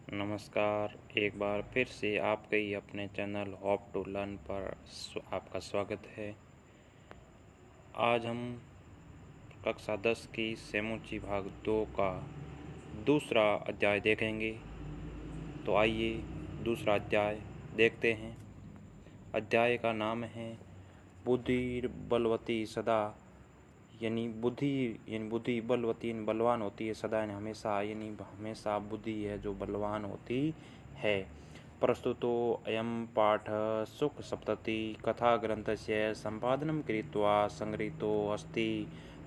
नमस्कार। एक बार फिर से आपके ही अपने चैनल होप टू लर्न पर आपका स्वागत है। आज हम कक्षा 10 की सेमुची भाग 2 का दूसरा अध्याय देखेंगे। तो आइए दूसरा अध्याय देखते हैं। अध्याय का नाम है बुद्धि बलवती सदा, यानी बुद्धि बलवती यानी बलवान होती है सदा, यानी हमेशा, यानी हमेशा बुद्धि है जो बलवान होती है। प्रस्तुतो अयं पाठः सुखसप्तति कथाग्रन्थस्य सम्पादनं कृत्वा संगृहीतो अस्ति।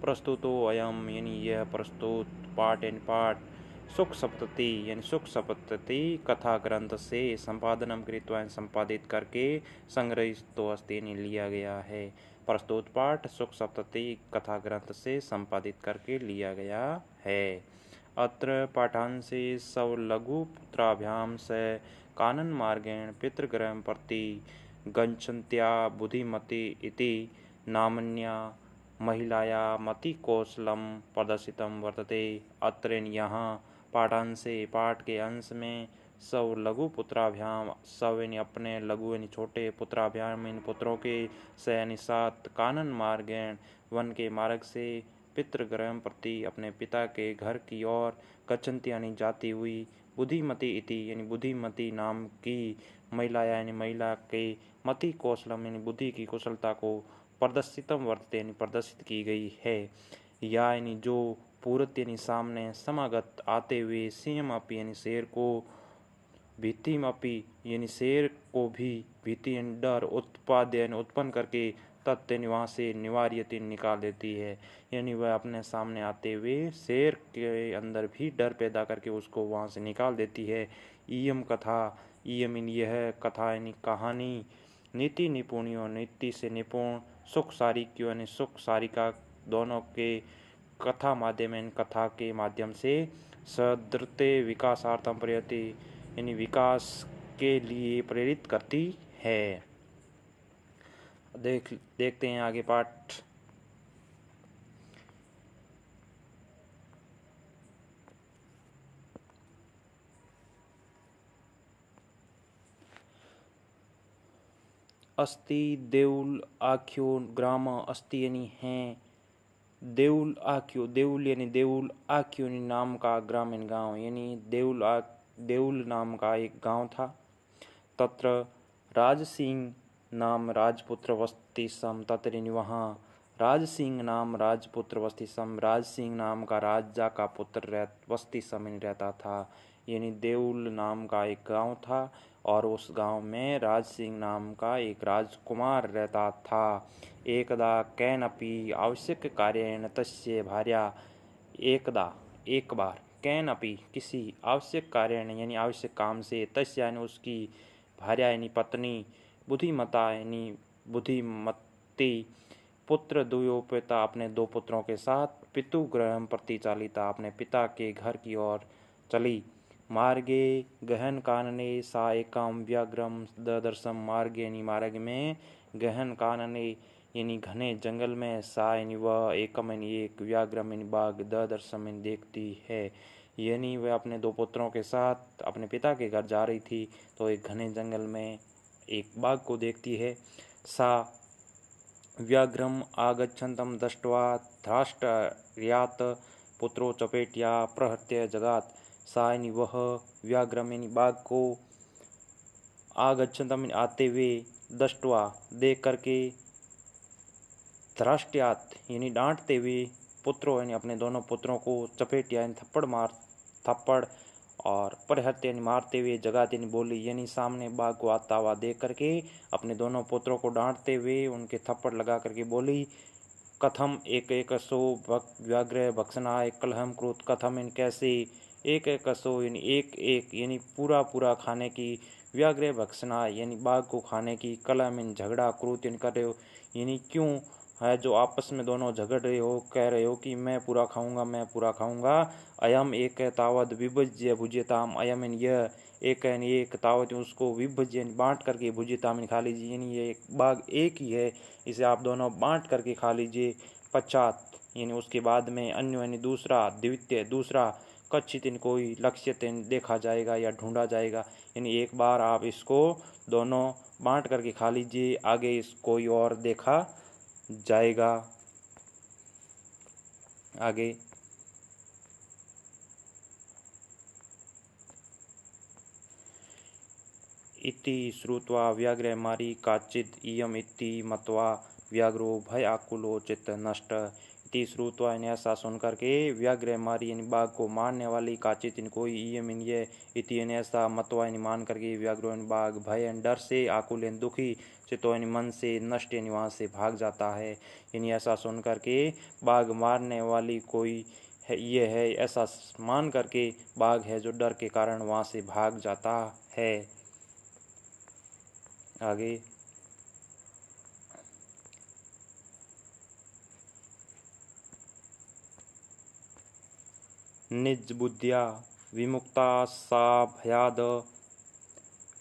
प्रस्तुतो अयं यानी यह प्रस्तुत पाठ यानी पाठ सुखसप्तति यानी सुखसप्तति कथा ग्रंथ से संपादनम कृत्वा संपादित करके संग्रहितो अस्ति यानी लिया गया है। प्रस्तुत पाठ सुखसप्तति कथा ग्रंथ से संपादित करके लिया गया है। अत्र पाठांशे सवलघुपुत्राभ्यां स कानन मार्गेण पितृगृहं प्रति गच्छन्त्या बुद्धिमती इति नाम्न्या महिलाया मतिकौशलं प्रदर्शितं वर्तते। अत्र यहाँ पाठांशे पाठ के अंश में सव लघु पुत्राभ्याम, सव यानी अपने, लघु यानी छोटे, पुत्राभ्याम इन पुत्रों के, स यानी सात, कानन मार्गेण वन के मार्ग से, पितृगृह प्रति अपने पिता के घर की ओर, गच्छन्ति यानी जाती हुई, बुद्धिमती इति यानी बुद्धिमती नाम की महिला यानी महिला के, मति कौशलम यानी बुद्धि की कुशलता को, प्रदर्शितम वर्तते यानी प्रदर्शित की गई है। या यानी जो, पूरत यानी सामने, समागत आते हुए, सिंहमापी यानी शेर को, भीतिमापी यानी शेर को भी, भीति यानी डर, उत्पाद्य यानी उत्पन्न करके, तत्व यानी वहाँ से, निवार्यति निकाल देती है। यानी वह अपने सामने आते हुए शेर के अंदर भी डर पैदा करके उसको वहाँ से निकाल देती है। इयम कथा, इयम यह कथा यानी कहानी, नीति निपुणियों नीति से निपुण, सुख सारिक्यों यानी सुख सारिका दोनों के कथा माध्यम यानी कथा के माध्यम से, सदृते विकासार्थम प्रयति यानी विकास के लिए प्रेरित करती है। देखते हैं आगे पाठ। अस्ति देउल आख्यो ग्राम, अस्ति यानी है, देउल आख्यो, देउल यानी देउल, आख्यो यानी नाम का, ग्राम यानी गाँव, यानी देउल नाम का एक गांव था। तत्र राजसिंह नाम राजपुत्र वस्ति सम, तत्र यानी वहाँ, राजसिंह नाम राजपुत्र वस्ति सम, राजसिंह नाम का राजा का पुत्र वस्ति सम रहता था। यानी देउल नाम का एक गांव था और उस गांव में राजसिंह नाम का एक राजकुमार रहता था। एकदा कैनपि आवश्यक कार्येण तस्य भार्या, एकदा एक बार, कैनपि किसी, आवश्यक कार्येण यानी आवश्यक काम से, तस्य यानी उसकी, भार्या यानी पत्नी, बुद्धिमता यानी बुद्धिमती, पुत्र द्वयोपिता अपने दो पुत्रों के साथ, पितुगृह प्रति चालिता अपने पिता के घर की ओर चली। मार्गे गहन कानने सा एकाम व्याघ्रम ददर्शम, मार्ग यानी मार्ग में, गहन कानने यानी घने जंगल में, सा यानी वह, एकम यानी एक, व्याघ्रम यानी बाघ, ददर्शम यानी देखती है। यानी वह अपने दो पुत्रों के साथ अपने पिता के घर जा रही थी तो एक घने जंगल में एक बाघ को देखती है। सा व्याघ्रम आगच्छन्तं दृष्ट्वा ध्राष्ट्र्यात् पुत्रो चपेट्या प्रहत्य जगात, सा यानी वह, व्याघ्रम यानी बाघ को, आगच्छन्तम आते हुए, दृष्ट्वा देख करके, ध्राष्ट्यात यानी डांटते हुए, पुत्रों यानी अपने दोनों पुत्रों को, चपेट्या यानी थप्पड़ और प्रहत्य यानी मारते हुए, जगात यानी बोली, यानी सामने बाघ को आता हुआ देख करके अपने दोनों पुत्रों को डांटते हुए उनके थप्पड़ लगा करके बोली, कथम एक एकसो व्याघ्र भक्षणाय कलहम क्रोध, कथम इन कैसे, एक एकसो यानी एक एक यानी पूरा पूरा खाने की, व्याघ्र भक्षणाय यानी बाघ को खाने की, कलहम इन झगड़ा, क्रोध यानी कर रहे हो, यानी क्यों है जो आपस में दोनों झगड़ रहे हो, कह रहे हो कि मैं पूरा खाऊंगा, मैं पूरा खाऊंगा। अयम एक तावद विभज्य भुज्यताम, अयम यह, एक यानी एक, तावत उसको, विभज्य यानी बांट करके, भुज्यताम खा लीजिए, यानी ये बाघ एक ही है, इसे आप दोनों बांट करके खा लीजिए। पश्चात यानी उसके बाद में, अन्य यानी दूसरा, द्वितीय दूसरा, कच्चित कोई लक्ष्य देखा जाएगा या ढूंढा जाएगा। यानी एक बार आप इसको दोनों बांट करके खा लीजिए, आगे इस कोई और देखा जाएगा। आगे इति श्रुत्वा व्याघ्र मारी काचित् इयम इति मत्वा व्याघ्रो भय आकुलो चित्त नष्ट। इति श्रुत्वा, यानी ऐसा सुनकर के व्याघ्र मारी यानी बाघ को मारने वाली काचित् कोई इयम ये इति यानी ऐसा मत्वा यानी मान करके व्याघ्रो यानी बाघ भय डर से आकुल यानी दुखी चित्तो यानी मन से नष्ट यानी वहाँ से भाग जाता है। यानी ऐसा सुन करके बाघ मारने वाली कोई है ये है, ऐसा मान करके बाघ है जो डर के कारण वहाँ से भाग जाता है। आगे निज बुद्धिया विमुक्ता सा भयाद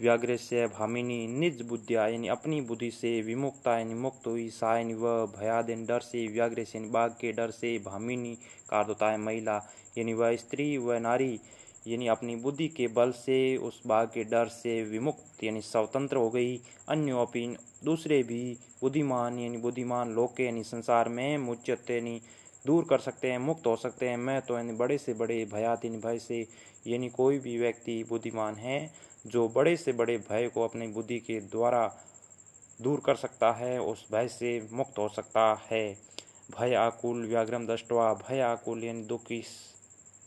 व्याघ्रस्य भामिनी। निज बुद्धिया यानी अपनी बुद्धि से विमुक्ता यानी मुक्त हुई, सा यानी वह, भयाद यानी डर से, व्याघ्र से यानी बाघ के डर से, भामिनी का अर्थ होता है महिला, यानी वह स्त्री वह नारी यानी अपनी बुद्धि के बल से उस बाघ के डर से विमुक्त यानी स्वतंत्र हो गई। अन्यों अपनी दूसरे भी बुद्धिमान यानी बुद्धिमान लोग के यानी संसार में मुच्यते यानी दूर कर सकते हैं, मुक्त हो सकते हैं। मैं तो यानी बड़े से बड़े भयात यानी भय से, यानी कोई भी व्यक्ति बुद्धिमान है जो बड़े से बड़े भय को अपनी बुद्धि के द्वारा दूर कर सकता है, उस भय से मुक्त हो सकता है। भय आकुल व्याघ्रम दृष्ट्वा, भय आकुल यानी दुखी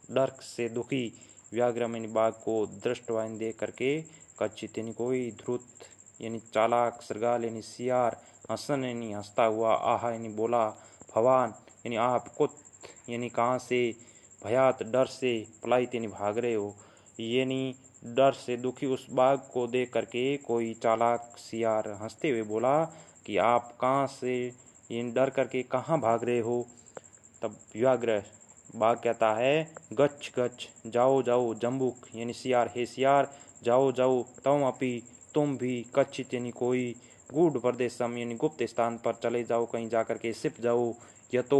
डर से दुखी, व्याघ्रम यानी बाघ को दृष्टवा यानी देख करके, कच्चित यानी कोई, ध्रुत यानी चालाक, श्रृगाल यानी सियार, हसन यानी हंसता हुआ, आहा यानी बोला, भवान यानी आप, कुत यानी कहाँ से, भयात डर से, पलायित यानी भाग रहे हो, यानी डर से दुखी उस बाघ को देख करके कोई चालाक सियार हंसते हुए बोला कि आप कहाँ से यानी डर करके कहाँ भाग रहे हो। तब व्याघ्र बाघ कहता है गच्छ गच्छ, जाओ जाओ, जम्बुक यानी सियार, हे सियार जाओ जाओ, तम अपि तुम भी, कच्चित यानी कोई, गूढ़ प्रदेशम यानी गुप्त स्थान पर चले जाओ, कहीं जाकर के छिप जाओ। यतो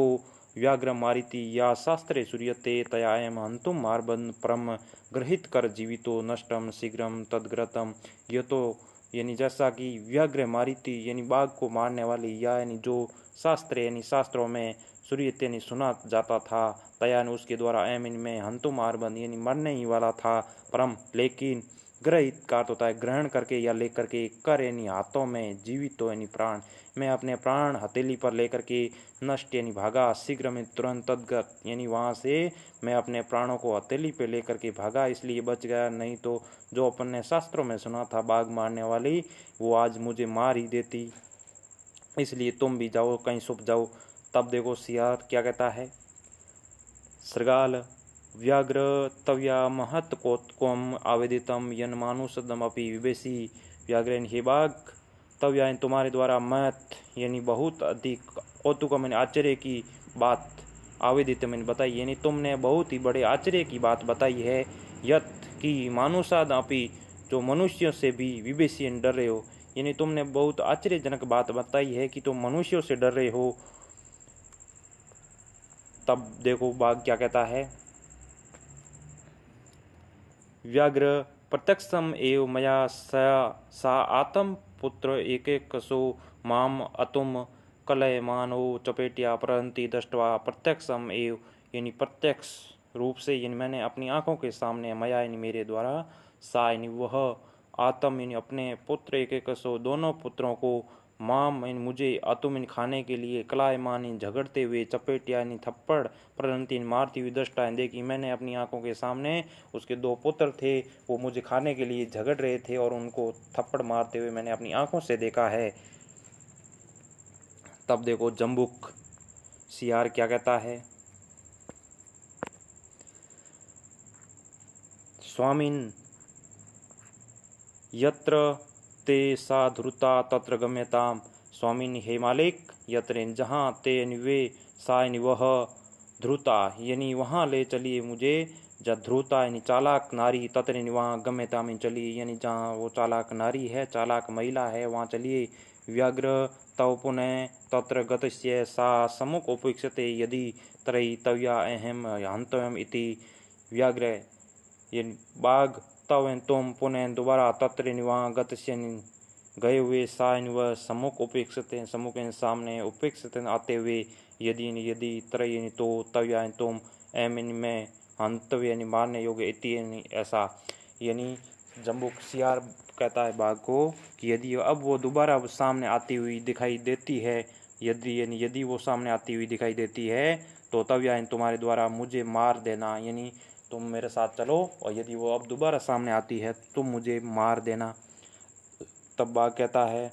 व्याघ्र मारिति या शास्त्रे सूर्यते तया एम हंतुम मारबंद परम गृहित कर जीवितो नष्टम शीघ्रम तदग्रतम। यतो यानी जैसा कि व्याघ्र मारिति यानी बाघ को मारने वाली, या यानी जो शास्त्र यानी शास्त्रों में सूर्यते यानी सुना जाता था, तया उसके द्वारा एम इनमें हंतुम मारबंद यानी मरने ही वाला था, परम लेकिन, ग्रहित का अर्थ होता है ग्रहण करके या लेकर के, कर यानी हाथों में, जीवित तो यानी प्राण, मैं अपने प्राण हथेली पर लेकर के, नष्ट यानी भागा, शीघ्र में तुरंत, तदगत यानी वहाँ से मैं अपने प्राणों को हथेली पे लेकर के भागा, इसलिए बच गया, नहीं तो जो अपन ने शास्त्रों में सुना था बाघ मारने वाली, वो आज मुझे मार ही देती, इसलिए तुम भी जाओ कहीं छुप जाओ। तब देखो सियार क्या कहता है, श्रृगाल व्याघ्र तव्या महत कोत्कम आवेदितम यन मानुषदमपि विवेशी। व्याघ्र हे बाघ, तव्या तुम्हारे द्वारा महत यानी बहुत अधिक, कौतुक मैंने आश्चर्य की बात, आवेदित मैंने बताई यानी तुमने बहुत ही बड़े आश्चर्य की बात बताई है, यत की मानुषादपि जो मनुष्यों से भी, विवेशी डर रहे हो, यानी तुमने बहुत आश्चर्यजनक बात बताई है कि तुम मनुष्यों से डर रहे हो। तब देखो बाघ क्या कहता है, व्याघ्र प्रत्यक्षम एव मया सा आत्म पुत्र एकैकसो माम अतुम कलयमानो चपेटिया परंती दृष्ट्वा। प्रत्यक्षम एव यानी प्रत्यक्ष रूप से, यानी मैंने अपनी आंखों के सामने, मया यानी मेरे द्वारा, सा यानी वह, आत्म यानी अपने पुत्र एकैकसो दोनों पुत्रों को, माम यानी मुझे, अतुम खाने के लिए, कलायमान झगड़ते हुए, चपेटिया यानी थप्पड़, परंती मारती हुई दृष्टा देखी, मैंने अपनी आंखों के सामने उसके दो पुत्र थे, वो मुझे खाने के लिए झगड़ रहे थे और उनको थप्पड़ मारते हुए मैंने अपनी आंखों से देखा है। तब देखो जम्बुक सियार क्या कहता है, स्वामिन यत्र ते सा ध्रुता तत्र गम्यताम। स्वामिन हे मालिक, यत्र जहाँ, ते यानी वे, सा यानी वह, ध्रुता यानी वहाँ ले चलिए मुझे, जहाँ ध्रुता यानी चालाक नारी, तत्र यानी वहाँ, गम्यताम यानी चलिए यानी जहाँ वो चालाक नारी है, चालाक महिला है, वहाँ चलिए। व्याघ्र तव पुनः तत्र गतस्य सा समुख उपेक्षते यदि तरई तव्या अहम हंतव्यम इति। व्याघ्र ये बाघ तव तुम पुनः दोबारा तत्र वहाँ गतस्य गए हुए साइन व सम्मुख उपेक्षित सम्मुख सामने उपेक्षित आते हुए यदि त्रय तो तव तुम एम में हंतव्य यानी मारने योग्य इति ऐसा। यानी जम्बूक सियार कहता है बाघ को कि यदि अब वो दोबारा सामने आती हुई दिखाई देती है, यदि वो सामने आती हुई दिखाई देती है तो तब या तुम्हारे द्वारा मुझे मार देना, यानी तुम मेरे साथ चलो और यदि वो अब दोबारा सामने आती है तुम मुझे मार देना। तब बाघ कहता है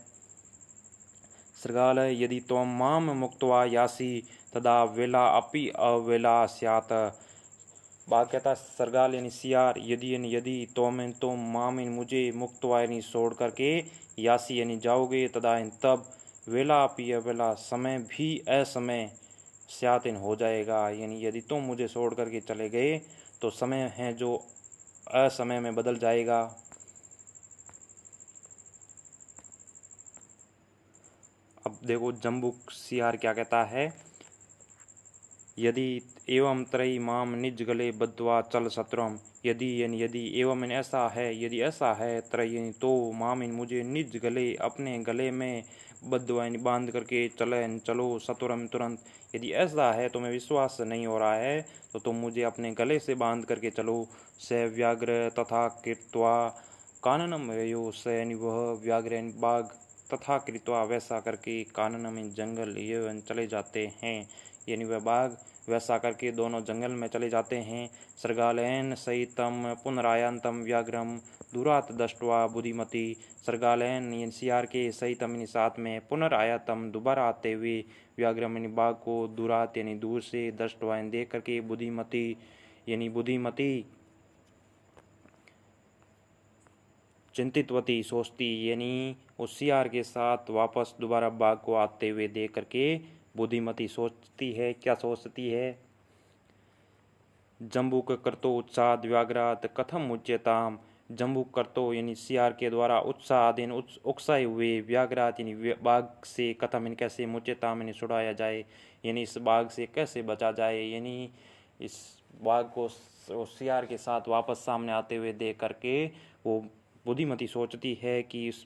सृगाल यदि त्वं माम मुक्त्वा यासी तदा वेला अपि अवेला स्यात्। बाघ कहता सरगाल यानी सियार यदि तुम माम मुझे मुक्त्वा यानी छोड़ करके यासी यानी जाओगे तदा तब वेला अपि अवेला समय भी असमय स्यातिन हो जाएगा। यानी यदि तुम मुझे छोड़ करके चले गए तो समय है जो असमय में बदल जाएगा। अब देखो जम्बूक सियार क्या कहता है, यदि एवं त्रयी माम निज गले बद्वा चल शत्रुम। यदि एवं ऐसा है, यदि ऐसा है त्रयी तो मामिन मुझे निज गले अपने गले में बद्वा बांध करके चलो शत्रुम तुरंत। यदि ऐसा है तो मैं विश्वास नहीं हो रहा है तो तुम मुझे अपने गले से बांध करके चलो। स व्याघ्र तथा कृत्वा काननम यो स वह व्याघ्र बाघ तथा कृत्वा वैसा करके कानन में जंगल ये चले जाते हैं। यानी वह बाघ वैसा करके दोनों जंगल में चले जाते हैं। सर्गालयन सहितम पुनरायांतम व्याघ्रम दूरात दृष्ट्वा बुद्धिमती। सर्गालयन सियार के सहितम साथ में पुनरायातम दोबारा आते हुए व्याघ्रम बाघ को दूरात यानी दूर से दृष्ट्वा देख करके बुद्धिमती यानी बुद्धिमती चिंतितवती सोचती, यानी उस सियार के साथ वापस दोबारा बाघ को आते हुए देख करके बुद्धिमती सोचती है। क्या सोचती है, जम्बूक करतो उत्साह व्याघ्रात कथम उच्यताम। जम्बूक करतो यानी सियार के द्वारा उत्साह उकसाए हुए व्याघ्रात यानी बाघ से कथम कैसे मुच्यताम यानी छुड़ाया जाए, यानी इस बाघ से कैसे बचा जाए। यानी इस बाघ को सियार के साथ वापस सामने आते हुए देख करके वो बुद्धिमती सोचती है कि इस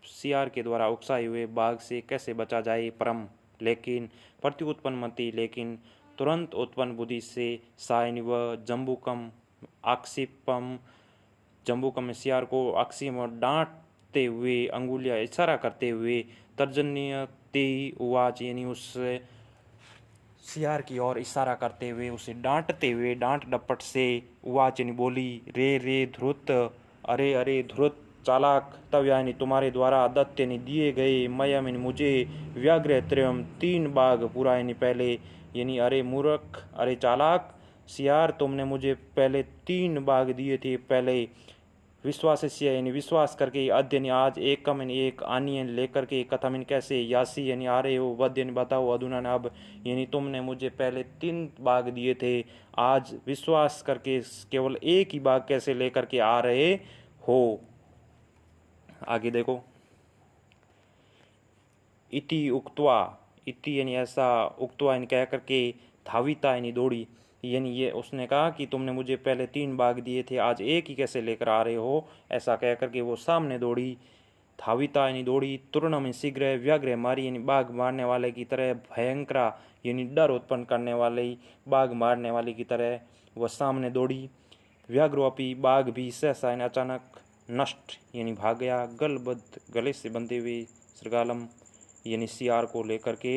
सियार के द्वारा उकसाए हुए बाघ से कैसे बचा जाए। परम लेकिन प्रत्युत्पन्नमति लेकिन तुरंत उत्पन्न बुद्धि से सायन व जम्बूकम आक्षिपम जम्बूकम सियार को आक्षिप डांटते हुए अंगुलियां इशारा करते हुए तर्जन्यते उवाच यानी उस सियार की ओर इशारा करते हुए उसे डांटते हुए डांट डपट से उवाच यानी बोली रे ध्रुत अरे ध्रुत चालाक तब यानी तुम्हारे द्वारा दत्त यानी दिए गए मयम मुझे व्याघ्र त्रयम 3 बाघ पूरा यानी पहले, यानी अरे मूर्ख अरे चालाक सियार तुमने मुझे पहले 3 बाघ दिए थे पहले। विश्वास्य यानी विश्वास करके अध्ययन आज एक कम एक आनियन लेकर के कथम कैसे यासी यानी आ रहे हो वद्य बताओ अधुना अब, यानी तुमने मुझे पहले 3 बाघ दिए थे आज विश्वास करके केवल एक ही बाघ कैसे लेकर के आ रहे हो। आगे देखो, इति उक्त्वा इति यानी ऐसा उक्त्वा यानी कह करके धाविता यानी दौड़ी, यानी ये उसने कहा कि तुमने मुझे पहले 3 बाघ दिए थे आज एक ही कैसे लेकर आ रहे हो, ऐसा कह करके वो सामने दौड़ी। धाविता यानी दौड़ी तुरण में शीघ्र व्याघ्र मारी यानी बाघ मारने वाले की तरह भयंकरा यानी डर उत्पन्न करने वाले बाघ मारने वाले की तरह वह सामने दौड़ी। व्याघ्रोपी बाघ भी सहसा यानी अचानक नष्ट यानी भाग गया। गले से बंधे हुए श्रृगालम यानी सियार को लेकर के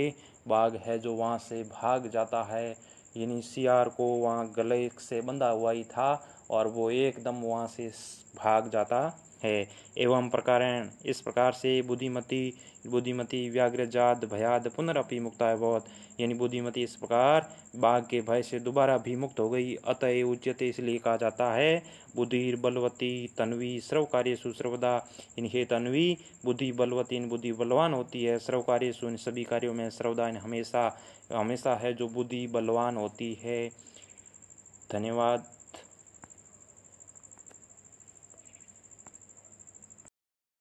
बाघ है जो वहाँ से भाग जाता है, यानी सियार को वहाँ गले से बंधा हुआ ही था और वो एकदम वहाँ से भाग जाता है। एवं प्रकारेण इस प्रकार से बुद्धिमती व्याघ्रजात भयाद पुनरअपि मुक्ता बहुत, यानी बुद्धिमती इस प्रकार बाघ के भय से दोबारा भी मुक्त हो गई। अतः उच्यते इसलिए कहा जाता है बुद्धिर बलवती तन्वी श्रव कार्यसु सर्वदा, यानी हे तन्वी बुद्धि बलवती बुद्धि बलवान होती है, श्रव कार्यसु इन सभी कार्यों में सर्वदा हमेशा है जो बुद्धि बलवान होती है। धन्यवाद।